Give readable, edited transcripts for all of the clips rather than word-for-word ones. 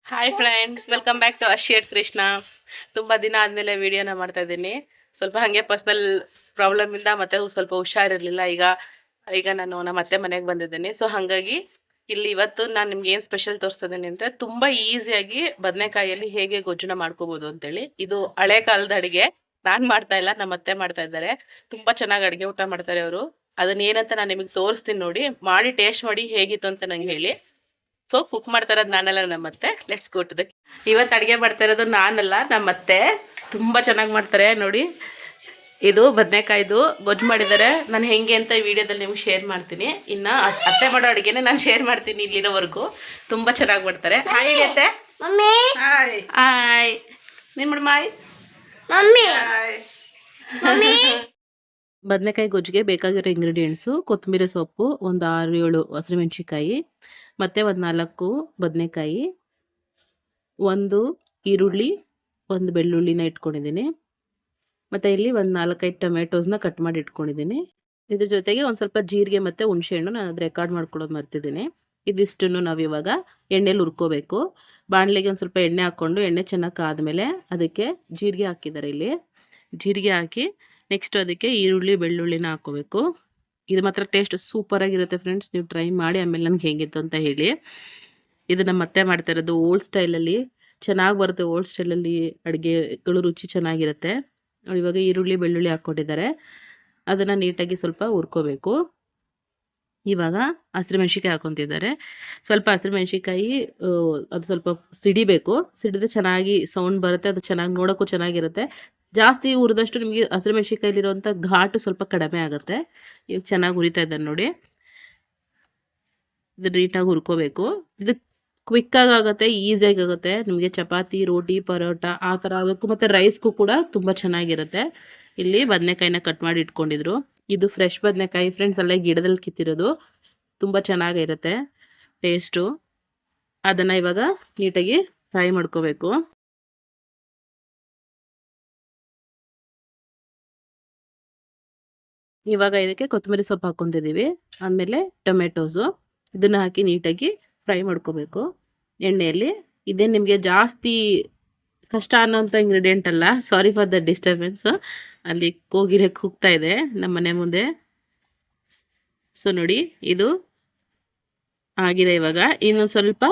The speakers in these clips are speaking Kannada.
Hi friends, welcome back to Ashiyar Krishna. ತುಂಬ ದಿನ ಆದಮೇಲೆ ವಿಡಿಯೋನ ಮಾಡ್ತಾ ಇದ್ದೀನಿ. ಸ್ವಲ್ಪ ಹಾಗೆ ಪರ್ಸ್ನಲ್ ಪ್ರಾಬ್ಲಮಿಂದ ಮತ್ತೆ ಸ್ವಲ್ಪ ಹುಷಾರಿರಲಿಲ್ಲ. ಈಗ ನಾನು ನಮ್ಮ ಅತ್ತೆ ಮನೆಗೆ ಬಂದಿದ್ದೀನಿ. ಸೊ ಹಾಗಾಗಿ ಇಲ್ಲಿ ಇವತ್ತು ನಾನು ನಿಮ್ಗೆ ಏನು ಸ್ಪೆಷಲ್ ತೋರಿಸ್ತಿದ್ದೀನಿ ಅಂದರೆ, ತುಂಬ ಈಸಿಯಾಗಿ ಬದನೆಕಾಯಿಯಲ್ಲಿ ಹೇಗೆ ಗೊಜ್ಜುನ ಮಾಡ್ಕೋಬೋದು ಅಂತೇಳಿ. ಇದು ಹಳೆ ಕಾಲದ ಅಡುಗೆ, ನಾನು ಮಾಡ್ತಾ ಇಲ್ಲ, ನಮ್ಮ ಅತ್ತೆ ಮಾಡ್ತಾ ಇದ್ದಾರೆ. ತುಂಬ ಚೆನ್ನಾಗಿ ಅಡುಗೆ ಊಟ ಮಾಡ್ತಾರೆ ಅವರು. ಅದನ್ನ ಏನಂತ ನಾನು ನಿಮಗೆ ತೋರಿಸ್ತೀನಿ, ನೋಡಿ ಮಾಡಿ ಟೇಸ್ಟ್ ಮಾಡಿ ಹೇಗಿತ್ತು ಅಂತ ನಂಗೆ ಹೇಳಿ. ಸೊ ಕುಕ್ ಮಾಡ್ತಾ ಇರೋದು ನಾನಲ್ಲ, ನಮ್ಮತ್ತೆ. Let's go to the. ಇವತ್ತು ಅಡುಗೆ ಮಾಡ್ತಾ ಇರೋದು ನಾನಲ್ಲ, ನಮ್ಮತ್ತೆ. ತುಂಬ ಚೆನ್ನಾಗಿ ಮಾಡ್ತಾರೆ ನೋಡಿ. ಇದು ಬದನೆಕಾಯ್ದು ಗೊಜ್ಜು ಮಾಡಿದ್ದಾರೆ. ನಾನು ಹೆಂಗೆ ಅಂತ ಈ ವಿಡಿಯೋದಲ್ಲಿ ನಿಮ್ಗೆ ಶೇರ್ ಮಾಡ್ತೀನಿ. ಇನ್ನು ಅತ್ತೆ ಮಾಡೋ ಅಡುಗೆನೇ ನಾನು ಶೇರ್ ಮಾಡ್ತೀನಿ ಇಲ್ಲಿರೋವರೆಗೂ. ತುಂಬ ಚೆನ್ನಾಗಿ ಮಾಡ್ತಾರೆ. ಹಾಯ್ ಹೇಳಿ ಅತ್ತೆ. ಹಾಯ್. ನೀನು ಮಾಡಿ ಮಾಯ್. ಬದನೆಕಾಯಿ ಗೊಜ್ಜಿಗೆ ಬೇಕಾಗಿರೋ ಇಂಗ್ರೀಡಿಯೆಂಟ್ಸು: ಕೊತ್ತಂಬರಿ ಸೊಪ್ಪು, ಒಂದು 6-7 ಹಸಿಮೆಣ್ಸಿಕಾಯಿ, ಮತ್ತು ಒಂದು 4 ಬದನೆಕಾಯಿ, ಒಂದು ಈರುಳ್ಳಿ, ಒಂದು ಬೆಳ್ಳುಳ್ಳಿನ ಇಟ್ಕೊಂಡಿದ್ದೀನಿ. ಮತ್ತು ಇಲ್ಲಿ ಒಂದು 4-5 ಟೊಮೆಟೋಸ್ನ ಕಟ್ ಮಾಡಿ ಇಟ್ಕೊಂಡಿದ್ದೀನಿ. ಇದ್ರ ಜೊತೆಗೆ ಒಂದು ಸ್ವಲ್ಪ ಜೀರಿಗೆ ಮತ್ತು ಹುಣಸೆಹಣ್ಣು ನಾನು ಅದು ರೆಕಾರ್ಡ್ ಮಾಡ್ಕೊಳ್ಳೋದು ಮರ್ತಿದ್ದೀನಿ. ಇದಿಷ್ಟನ್ನು ನಾವು ಇವಾಗ ಎಣ್ಣೆಲಿ ಹುರ್ಕೋಬೇಕು. ಬಾಣಲೆಗೆ ಒಂದು ಸ್ವಲ್ಪ ಎಣ್ಣೆ ಹಾಕ್ಕೊಂಡು, ಎಣ್ಣೆ ಚೆನ್ನಾಗಿ ಕಾದ್ಮೇಲೆ ಅದಕ್ಕೆ ಜೀರಿಗೆ ಹಾಕಿದ್ದಾರೆ. ಇಲ್ಲಿ ಜೀರಿಗೆ ಹಾಕಿ ನೆಕ್ಸ್ಟ್ ಅದಕ್ಕೆ ಈರುಳ್ಳಿ ಬೆಳ್ಳುಳ್ಳಿನ ಹಾಕ್ಕೋಬೇಕು. ಇದು ಮಾತ್ರ ಟೇಸ್ಟ್ ಸೂಪರಾಗಿರುತ್ತೆ ಫ್ರೆಂಡ್ಸ್. ನೀವು ಟ್ರೈ ಮಾಡಿ ಆಮೇಲೆ ನನಗೆ ಹೇಗಿತ್ತು ಅಂತ ಹೇಳಿ. ಇದು ನಮ್ಮ ಅತ್ತೆ ಮಾಡ್ತಾ ಇರೋದು ಓಲ್ಡ್ ಸ್ಟೈಲಲ್ಲಿ. ಚೆನ್ನಾಗಿ ಬರುತ್ತೆ ಓಲ್ಡ್ ಸ್ಟೈಲಲ್ಲಿ ಅಡುಗೆಗಳು, ರುಚಿ ಚೆನ್ನಾಗಿರುತ್ತೆ. ಇವಾಗ ಈರುಳ್ಳಿ ಬೆಳ್ಳುಳ್ಳಿ ಹಾಕ್ಕೊಂಡಿದ್ದಾರೆ. ಅದನ್ನು ನೀಟಾಗಿ ಸ್ವಲ್ಪ ಹುರ್ಕೋಬೇಕು. ಇವಾಗ ಹಸಿಮೆಣ್ಸಿಕಾಯಿ ಹಾಕ್ಕೊತಿದ್ದಾರೆ. ಸ್ವಲ್ಪ ಹಸಿಮೆಣ್ಸಿಕಾಯಿ ಅದು ಸ್ವಲ್ಪ ಸಿಡಿಬೇಕು. ಸಿಡಿದ್ರೆ ಚೆನ್ನಾಗಿ ಸೌಂಡ್ ಬರುತ್ತೆ, ಅದು ಚೆನ್ನಾಗಿ ನೋಡೋಕ್ಕೂ ಚೆನ್ನಾಗಿರುತ್ತೆ. ಜಾಸ್ತಿ ಹುರಿದಷ್ಟು ನಿಮಗೆ ಹಸಿಮೆಣ್ಸಿಕಾಯಿಲಿರುವಂಥ ಘಾಟು ಸ್ವಲ್ಪ ಕಡಿಮೆ ಆಗುತ್ತೆ. ಈಗ ಚೆನ್ನಾಗಿ ಹುರಿತಾ ಇದ್ದಾರೆ ನೋಡಿ. ಇದು ನೀಟಾಗಿ ಹುರ್ಕೋಬೇಕು. ಇದು ಕ್ವಿಕ್ಕಾಗಿ ಆಗುತ್ತೆ, ಈಸಿಯಾಗಿ ಆಗುತ್ತೆ. ನಿಮಗೆ ಚಪಾತಿ, ರೋಟಿ, ಪರೋಟ ಆ ಥರ ಅದಕ್ಕೂ ಮತ್ತು ರೈಸ್ಗೂ ಕೂಡ ತುಂಬ ಚೆನ್ನಾಗಿರುತ್ತೆ. ಇಲ್ಲಿ ಬದನೆಕಾಯಿನ ಕಟ್ ಮಾಡಿ ಇಟ್ಕೊಂಡಿದ್ರು. ಇದು ಫ್ರೆಶ್ ಬದನೆಕಾಯಿ ಫ್ರೆಂಡ್ಸ್, ಅಲ್ಲೇ ಗಿಡದಲ್ಲಿ ಕಿತ್ತಿರೋದು. ತುಂಬ ಚೆನ್ನಾಗಿರುತ್ತೆ ಟೇಸ್ಟು. ಅದನ್ನು ಇವಾಗ ನೀಟಾಗಿ ಫ್ರೈ ಮಾಡ್ಕೋಬೇಕು. ಇವಾಗ ಇದಕ್ಕೆ ಕೊತ್ತಂಬರಿ ಸೊಪ್ಪು ಹಾಕ್ಕೊತಿದ್ದೀವಿ. ಆಮೇಲೆ ಟೊಮೆಟೋಸು, ಇದನ್ನು ಹಾಕಿ ನೀಟಾಗಿ ಫ್ರೈ ಮಾಡ್ಕೋಬೇಕು ಎಣ್ಣೆಯಲ್ಲಿ. ಇದೇ ನಿಮಗೆ ಜಾಸ್ತಿ ಕಷ್ಟ ಅನ್ನೋಂಥ ಇಂಗ್ರೀಡಿಯೆಂಟ್ ಅಲ್ಲ. Sorry for the disturbance. ಅಲ್ಲಿ ಕೋಗಿಲೆ ಕೂಗ್ತಾ ಇದೆ ನಮ್ಮ ಮನೆ ಮುಂದೆ. ಸೊ ನೋಡಿ, ಇದು ಆಗಿದೆ. ಇವಾಗ ಇನ್ನೊಂದು ಸ್ವಲ್ಪ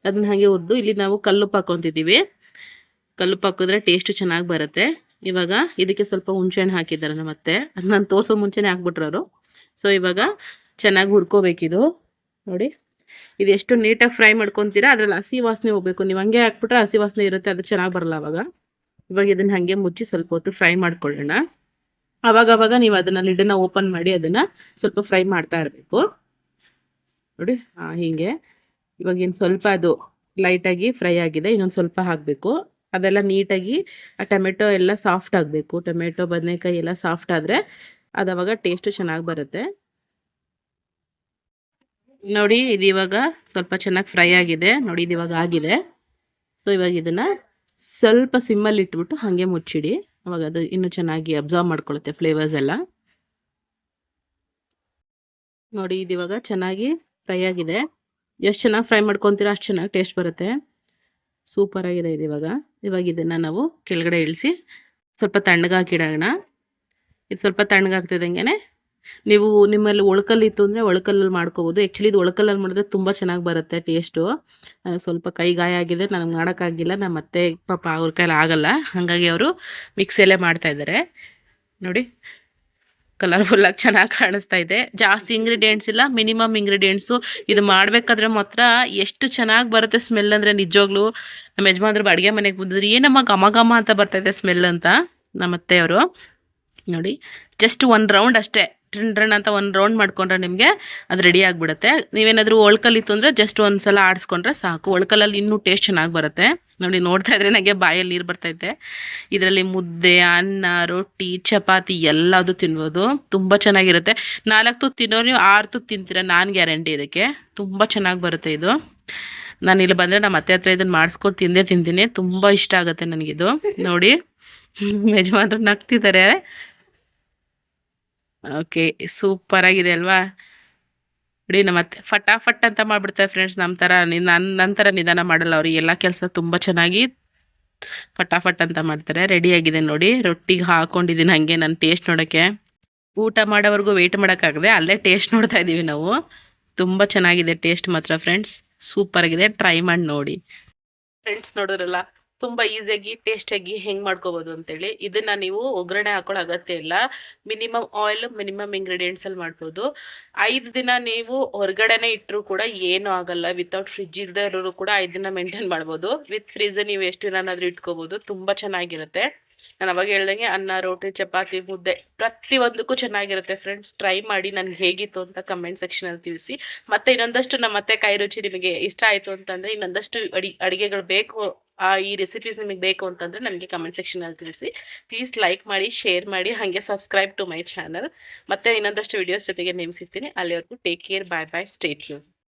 ಅದನ್ನ ಹಾಗೆ ಹುರಿದು ಇಲ್ಲಿ ನಾವು ಕಲ್ಲುಪ್ಪು ಹಾಕ್ಕೊತಿದ್ದೀವಿ. ಕಲ್ಲುಪ್ಪು ಹಾಕಿದ್ರೆ ಟೇಸ್ಟು ಚೆನ್ನಾಗಿ ಬರುತ್ತೆ. ಇವಾಗ ಇದಕ್ಕೆ ಸ್ವಲ್ಪ ಹುಣಸೆಹಣ್ಣು ಹಾಕಿದ್ದಾರೆ ನಮ್ಮ ಅತ್ತೆ. ಅದು ನಾನು ತೋರಿಸೋ ಮುಂಚೆನೇ ಹಾಕ್ಬಿಟ್ರವರು. ಸೊ ಇವಾಗ ಚೆನ್ನಾಗಿ ಹುರ್ಕೋಬೇಕಿದು ನೋಡಿ. ಇದು ಎಷ್ಟು ನೀಟಾಗಿ ಫ್ರೈ ಮಾಡ್ಕೊತೀರಾ ಅದರಲ್ಲಿ ಹಸಿ ವಾಸನೆ ಹೋಗಬೇಕು. ನೀವು ಹಂಗೆ ಹಾಕ್ಬಿಟ್ರೆ ಹಸಿ ವಾಸನೆ ಇರುತ್ತೆ, ಅದು ಚೆನ್ನಾಗಿ ಬರಲ್ಲ ಅವಾಗ. ಇವಾಗ ಇದನ್ನು ಹಾಗೆ ಮುಚ್ಚಿ ಸ್ವಲ್ಪ ಹೊತ್ತು ಫ್ರೈ ಮಾಡ್ಕೊಳ್ಳೋಣ. ಅವಾಗವಾಗ ನೀವು ಅದನ್ನು ಲಿಡನ್ನು ಓಪನ್ ಮಾಡಿ ಅದನ್ನು ಸ್ವಲ್ಪ ಫ್ರೈ ಮಾಡ್ತಾ ಇರಬೇಕು ನೋಡಿ. ಹೀಗೆ ಇವಾಗ ಇನ್ನು ಸ್ವಲ್ಪ ಅದು ಲೈಟಾಗಿ ಫ್ರೈ ಆಗಿದೆ. ಇನ್ನೊಂದು ಸ್ವಲ್ಪ ಹಾಕಬೇಕು. ಅದೆಲ್ಲ ನೀಟಾಗಿ ಆ ಟೊಮೆಟೊ ಎಲ್ಲ ಸಾಫ್ಟ್ ಆಗಬೇಕು. ಟೊಮೆಟೊ ಬದನೆಕಾಯಿ ಎಲ್ಲ ಸಾಫ್ಟ್ ಆದರೆ ಅದು ಅವಾಗ ಟೇಸ್ಟು ಚೆನ್ನಾಗಿ ಬರುತ್ತೆ ನೋಡಿ. ಇದು ಇವಾಗ ಸ್ವಲ್ಪ ಚೆನ್ನಾಗಿ ಫ್ರೈ ಆಗಿದೆ ನೋಡಿ. ಇದು ಇವಾಗ ಆಗಿದೆ. ಸೊ ಇವಾಗ ಇದನ್ನು ಸ್ವಲ್ಪ ಸಿಮ್ಮಲ್ಲಿ ಇಟ್ಬಿಟ್ಟು ಹಾಗೆ ಮುಚ್ಚಿಡಿ. ಅವಾಗ ಅದು ಇನ್ನೂ ಚೆನ್ನಾಗಿ ಅಬ್ಸರ್ವ್ ಮಾಡ್ಕೊಳ್ಳುತ್ತೆ ಫ್ಲೇವರ್ಸ್ ಎಲ್ಲ ನೋಡಿ. ಇದು ಇವಾಗ ಚೆನ್ನಾಗಿ ಫ್ರೈ ಆಗಿದೆ. ಎಷ್ಟು ಚೆನ್ನಾಗಿ ಫ್ರೈ ಮಾಡ್ಕೊತೀರಾ ಅಷ್ಟು ಚೆನ್ನಾಗಿ ಟೇಸ್ಟ್ ಬರುತ್ತೆ. ಸೂಪರಾಗಿದೆ ಇದು. ಇವಾಗ ಇದನ್ನು ನಾವು ಕೆಳಗಡೆ ಇಳಿಸಿ ಸ್ವಲ್ಪ ತಣ್ಣಗಾಕಿಡೋಣ. ಇದು ಸ್ವಲ್ಪ ತಣ್ಣಗಾಗ್ತಿದ್ದಂಗೆ ನೀವು ನಿಮ್ಮಲ್ಲಿ ಒಳ್ಕಲ್ಲಿತ್ತು ಅಂದರೆ ಒಳ್ಕಲ್ಲಲ್ಲಿ ಮಾಡ್ಕೋಬೋದು. ಆ್ಯಕ್ಚುಲಿ ಇದು ಒಳ್ಕಲ್ಲಲ್ಲಿ ಮಾಡಿದ್ರೆ ತುಂಬ ಚೆನ್ನಾಗಿ ಬರುತ್ತೆ ಟೇಸ್ಟು. ಸ್ವಲ್ಪ ಕೈ ಗಾಯ ಆಗಿದೆ, ನನಗೆ ಮಾಡೋಕ್ಕಾಗಿಲ್ಲ. ನಮ್ಮ ಅತ್ತೆ ಪಾಪ ಅವ್ರ ಕೈಲಿ ಆಗಲ್ಲ, ಹಾಗಾಗಿ ಅವರು ಮಿಕ್ಸಿಯಲ್ಲೇ ಮಾಡ್ತಾಯಿದ್ದಾರೆ ನೋಡಿ. ಕಲರ್ಫುಲ್ಲಾಗಿ ಚೆನ್ನಾಗಿ ಕಾಣಿಸ್ತಾ ಇದೆ. ಜಾಸ್ತಿ ಇಂಗ್ರೀಡಿಯೆಂಟ್ಸ್ ಇಲ್ಲ, ಮಿನಿಮಮ್ ಇಂಗ್ರೀಡಿಯೆಂಟ್ಸು. ಇದು ಮಾಡಬೇಕಾದ್ರೆ ಮಾತ್ರ ಎಷ್ಟು ಚೆನ್ನಾಗಿ ಬರುತ್ತೆ ಸ್ಮೆಲ್ ಅಂದರೆ ನಿಜವಾಗ್ಲೂ. ನಮ್ಮ ಯಜಮಾನ್ರು ಅಡುಗೆ ಮನೆಗೆ ಬಂದಿದ್ರು, ಏನಮ್ಮ ಘಮ ಘಮ ಅಂತ ಬರ್ತಾಯಿದೆ ಸ್ಮೆಲ್ ಅಂತ ನಮ್ಮ ಅತ್ತೆಯವರು ನೋಡಿ. ಜಸ್ಟ್ 1 ರೌಂಡ್ ಅಷ್ಟೇ, ರನ್ ಅಂತ 1 ರೌಂಡ್ ಮಾಡಿಕೊಂಡ್ರೆ ನಿಮಗೆ ಅದು ರೆಡಿ ಆಗಿಬಿಡುತ್ತೆ. ನೀವೇನಾದರೂ ಒಳ್ಕಲ್ಲಿತ್ತು ಅಂದರೆ ಜಸ್ಟ್ ಒಂದು ಸಲ ಆಡಿಸ್ಕೊಂಡ್ರೆ ಸಾಕು. ಒಳ್ಕಲ್ಲಲ್ಲಿ ಇನ್ನೂ ಟೇಸ್ಟ್ ಚೆನ್ನಾಗಿ ಬರುತ್ತೆ ನೋಡಿ. ನೋಡ್ತಾ ಇದ್ರೆ ನನಗೆ ಬಾಯಲ್ಲಿ ನೀರು ಬರ್ತೈತೆ. ಇದರಲ್ಲಿ ಮುದ್ದೆ, ಅನ್ನ, ರೊಟ್ಟಿ, ಚಪಾತಿ ಎಲ್ಲದು ತಿನ್ಬೋದು. ತುಂಬ ಚೆನ್ನಾಗಿರುತ್ತೆ. 4 ತುತ್ತು ತಿನ್ನೋರು ನೀವು 6 ತುತ್ತು ತಿಂತೀರ, ನಾನು ಗ್ಯಾರಂಟಿ. ಇದಕ್ಕೆ ತುಂಬ ಚೆನ್ನಾಗಿ ಬರುತ್ತೆ ಇದು. ನಾನು ಇಲ್ಲಿ ಬಂದರೆ ನಮ್ಮ ಅತ್ತೆ ಹತ್ರ ಇದನ್ನು ಮಾಡಿಸ್ಕೊಂಡು ತಿಂತೀನಿ. ತುಂಬ ಇಷ್ಟ ಆಗುತ್ತೆ ನನಗಿದು ನೋಡಿ. ಯಜಮಾನ್ರು ನಗ್ತಿದ್ದಾರೆ. ಓಕೆ, ಸೂಪರಾಗಿದೆ ಅಲ್ವಾ? ನೋಡಿ ನಮ್ಮತ್ತೆ ಫಟಾಫಟ್ ಅಂತ ಮಾಡ್ಬಿಡ್ತಾರೆ ಫ್ರೆಂಡ್ಸ್. ನನ್ನ ಥರ ನಿಧಾನ ಮಾಡಲ್ಲ ಅವರು. ಎಲ್ಲ ಕೆಲಸ ತುಂಬ ಚೆನ್ನಾಗಿ ಫಟಾಫಟ್ ಅಂತ ಮಾಡ್ತಾರೆ. ರೆಡಿಯಾಗಿದೆ ನೋಡಿ, ರೊಟ್ಟಿಗೆ ಹಾಕೊಂಡಿದ್ದೀನಿ ಹಾಗೆ ನಾನು ಟೇಸ್ಟ್ ನೋಡೋಕ್ಕೆ. ಊಟ ಮಾಡೋವರೆಗೂ ವೆಯ್ಟ್ ಮಾಡೋಕ್ಕಾಗದೆ ಅಲ್ಲೇ ಟೇಸ್ಟ್ ನೋಡ್ತಾ ಇದ್ದೀವಿ ನಾವು. ತುಂಬ ಚೆನ್ನಾಗಿದೆ ಟೇಸ್ಟ್ ಮಾತ್ರ ಫ್ರೆಂಡ್ಸ್, ಸೂಪರಾಗಿದೆ. ಟ್ರೈ ಮಾಡಿ ನೋಡಿ ಫ್ರೆಂಡ್ಸ್. ನೋಡಿದ್ರಲ್ಲ ತುಂಬ ಈಸಿಯಾಗಿ ಟೇಸ್ಟಿಯಾಗಿ ಹೆಂಗೆ ಮಾಡ್ಕೋಬೋದು ಅಂತೇಳಿ. ಇದನ್ನು ನೀವು ಒಗ್ಗರಣೆ ಹಾಕೊಳ್ಳೋ ಅಗತ್ಯ ಇಲ್ಲ. ಮಿನಿಮಮ್ ಆಯಿಲ್, ಮಿನಿಮಮ್ ಇಂಗ್ರೀಡಿಯೆಂಟ್ಸಲ್ಲಿ ಮಾಡ್ಬೋದು. 5 ದಿನ ನೀವು ಹೊರಗಡೆನೇ ಇಟ್ಟರು ಕೂಡ ಏನೂ ಆಗಲ್ಲ. ವಿತೌಟ್ ಫ್ರಿಜ್ ಇಲ್ಲದೆ ಇರೋರು ಕೂಡ 5 ದಿನ ಮೇಂಟೈನ್ ಮಾಡ್ಬೋದು. ವಿತ್ ಫ್ರೀಜರ್ ನೀವು ಎಷ್ಟು ದಿನನಾದರೂ ಇಟ್ಕೋಬೋದು. ತುಂಬ ಚೆನ್ನಾಗಿರುತ್ತೆ. ನಾನು ಅವಾಗ ಹೇಳ್ದಂಗೆ ಅನ್ನ, ರೋಟಿ, ಚಪಾತಿ, ಮುದ್ದೆ ಪ್ರತಿಯೊಂದಕ್ಕೂ ಚೆನ್ನಾಗಿರುತ್ತೆ ಫ್ರೆಂಡ್ಸ್. ಟ್ರೈ ಮಾಡಿ ನನಗೆ ಹೇಗಿತ್ತು ಅಂತ ಕಮೆಂಟ್ ಸೆಕ್ಷನಲ್ಲಿ ತಿಳಿಸಿ. ಮತ್ತು ಇನ್ನೊಂದಷ್ಟು ನಮ್ಮ ಅತ್ತೆ ಕೈ ರುಚಿ ನಿಮಗೆ ಇಷ್ಟ ಆಯಿತು ಅಂತಂದರೆ, ಇನ್ನೊಂದಷ್ಟು ಅಡುಗೆಗಳು ಬೇಕು, ಈ ರೆಸಿಪೀಸ್ ನಿಮಗೆ ಬೇಕು ಅಂತಂದರೆ ನನಗೆ ಕಮೆಂಟ್ ಸೆಕ್ಷನಲ್ಲಿ ತಿಳಿಸಿ. ಪ್ಲೀಸ್ ಲೈಕ್ ಮಾಡಿ, ಶೇರ್ ಮಾಡಿ, ಹಾಗೆ ಸಬ್ಸ್ಕ್ರೈಬ್ ಟು ಮೈ ಚಾನಲ್. ಮತ್ತೆ ಇನ್ನೊಂದಷ್ಟು ವೀಡಿಯೋಸ್ ಜೊತೆಗೆ ನೇಮಿಸಿರ್ತೀನಿ. ಅಲ್ಲಿವರೆಗೂ ಟೇಕ್ ಕೇರ್, ಬಾಯ್ ಬಾಯ್, ಸ್ಟೇ ಟ್ಯೂನ್.